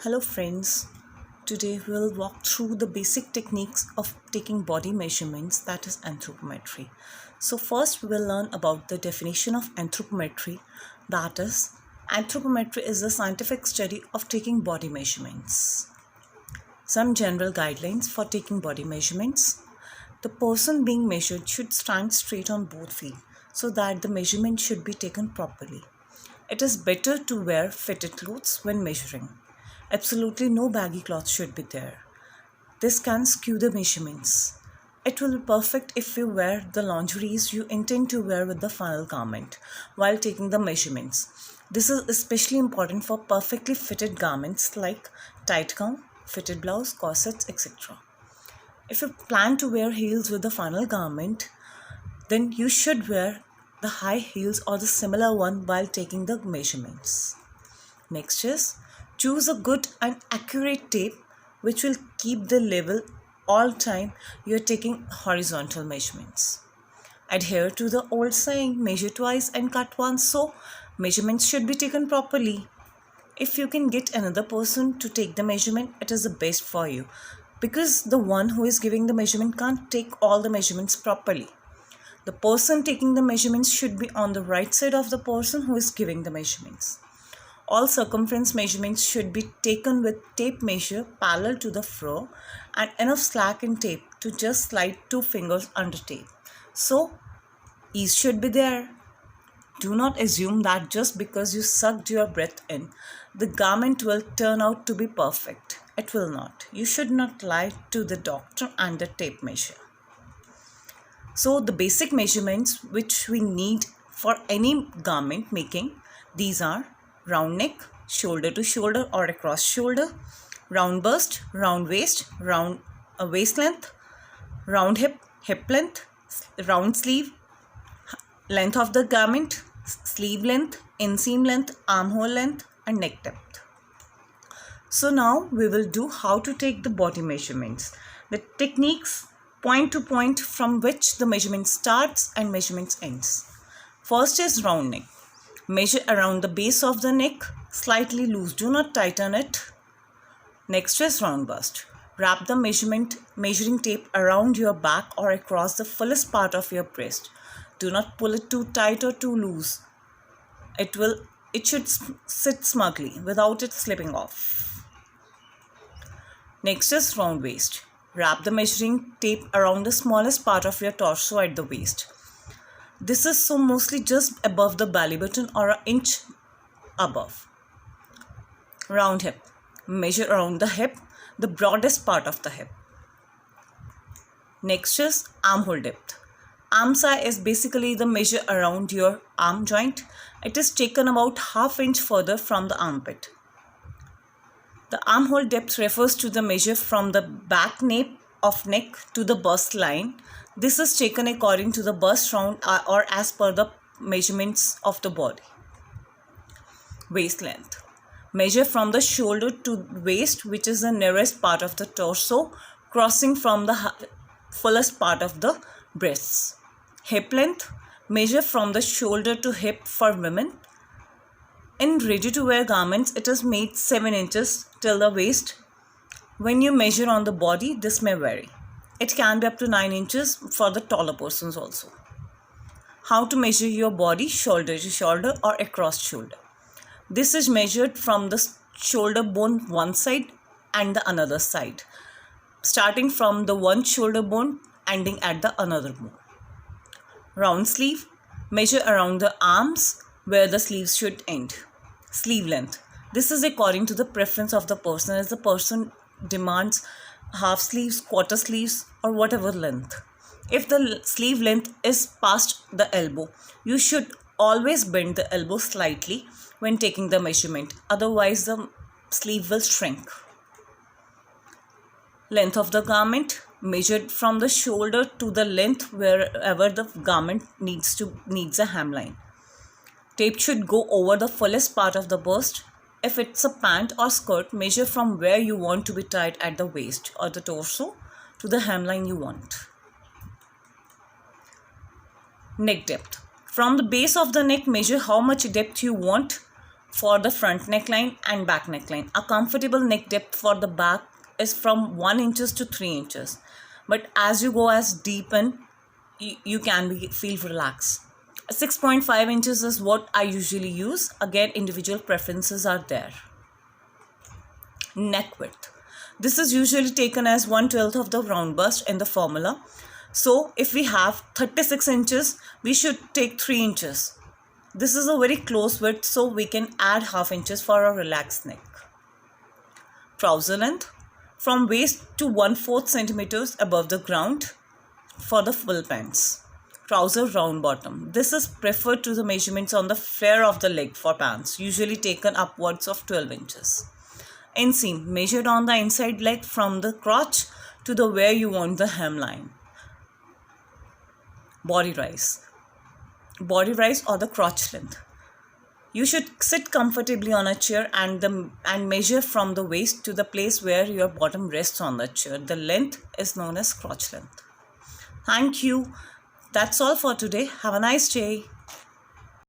Hello friends, today we'll walk through the basic techniques of taking body measurements, that is anthropometry. So first we'll learn about the definition of anthropometry, that is anthropometry is the scientific study of taking body measurements. Some general guidelines for taking body measurements. The person being measured should stand straight on both feet so that the measurement should be taken properly. It is better to wear fitted clothes when measuring. Absolutely no baggy clothes should be there. This can skew the measurements. It will be perfect if you wear the lingeries you intend to wear with the final garment while taking the measurements. This is especially important for perfectly fitted garments like tight gown, fitted blouse, corsets, etc. If you plan to wear heels with the final garment, then you should wear the high heels or the similar one while taking the measurements. Next is choose a good and accurate tape which will keep the level all time you are taking horizontal measurements. Adhere to the old saying, measure twice and cut once, so measurements should be taken properly. If you can get another person to take the measurement, it is the best for you because the one who is giving the measurement can't take all the measurements properly. The person taking the measurements should be on the right side of the person who is giving the measurements. All circumference measurements should be taken with tape measure parallel to the furrow and enough slack in tape to just slide 2 fingers under tape. So, ease should be there. Do not assume that just because you sucked your breath in, the garment will turn out to be perfect. It will not. You should not lie to the doctor and the tape measure. So, the basic measurements which we need for any garment making, these are round neck, shoulder to shoulder or across shoulder, round bust, round waist, round waist length, round hip, hip length, round sleeve, length of the garment, sleeve length, inseam length, armhole length and neck depth. So now we will do how to take the body measurements. The techniques point to point from which the measurement starts and measurements ends. First is round neck. Measure around the base of the neck, slightly loose, do not tighten it. Next is round bust. Wrap the measuring tape around your back or across the fullest part of your breast. Do not pull it too tight or too loose. It should sit snugly without it slipping off. Next is round waist. Wrap the measuring tape around the smallest part of your torso at the waist. This is so mostly just above the belly button or an inch above. Round hip. Measure around the hip, the broadest part of the hip. Next is armhole depth. Arm size is basically the measure around your arm joint. It is taken about ½ inch further from the armpit. The armhole depth refers to the measure from the back nape of neck to the bust line. This is taken according to the bust round or as per the measurements of the body. Waist length. Measure from the shoulder to waist, which is the nearest part of the torso, crossing from the fullest part of the breasts. Hip length. Measure from the shoulder to hip for women. In ready-to-wear garments, it is made 7 inches till the waist. When you measure on the body, this may vary. It can be up to 9 inches for the taller persons also. How to measure your body shoulder to shoulder or across shoulder. This is measured from the shoulder bone one side and the another side, starting from the one shoulder bone ending at the another bone. Round sleeve. Measure around the arms where the sleeves should end. Sleeve length. This is according to the preference of the person, as the person demands half sleeves, quarter sleeves or whatever length. If the sleeve length is past the elbow, you should always bend the elbow slightly when taking the measurement, otherwise the sleeve will shrink. Length of the garment. Measured from the shoulder to the length wherever the garment needs a hemline. Tape should go over the fullest part of the bust. If it's a pant or skirt, measure from where you want to be tied at the waist or the torso to the hemline you want. Neck depth. From the base of the neck, measure how much depth you want for the front neckline and back neckline. A comfortable neck depth for the back is from 1 inches to 3 inches. But as you go as deep in, you can feel relaxed. 6.5 inches is what I usually use. Again, individual preferences are there. Neck width. This is usually taken as 1/12 of the round bust in the formula. So if we have 36 inches, we should take 3 inches. This is a very close width, so we can add half inches for a relaxed neck. Trouser length. From waist to 1/4 centimeters above the ground for the full pants. Trouser round bottom. This is preferred to the measurements on the flare of the leg for pants, usually taken upwards of 12 inches. Inseam, measured on the inside leg from the crotch to the where you want the hemline. Body rise or the crotch length. You should sit comfortably on a chair and measure from the waist to the place where your bottom rests on the chair. The length is known as crotch length. Thank you. That's all for today. Have a nice day.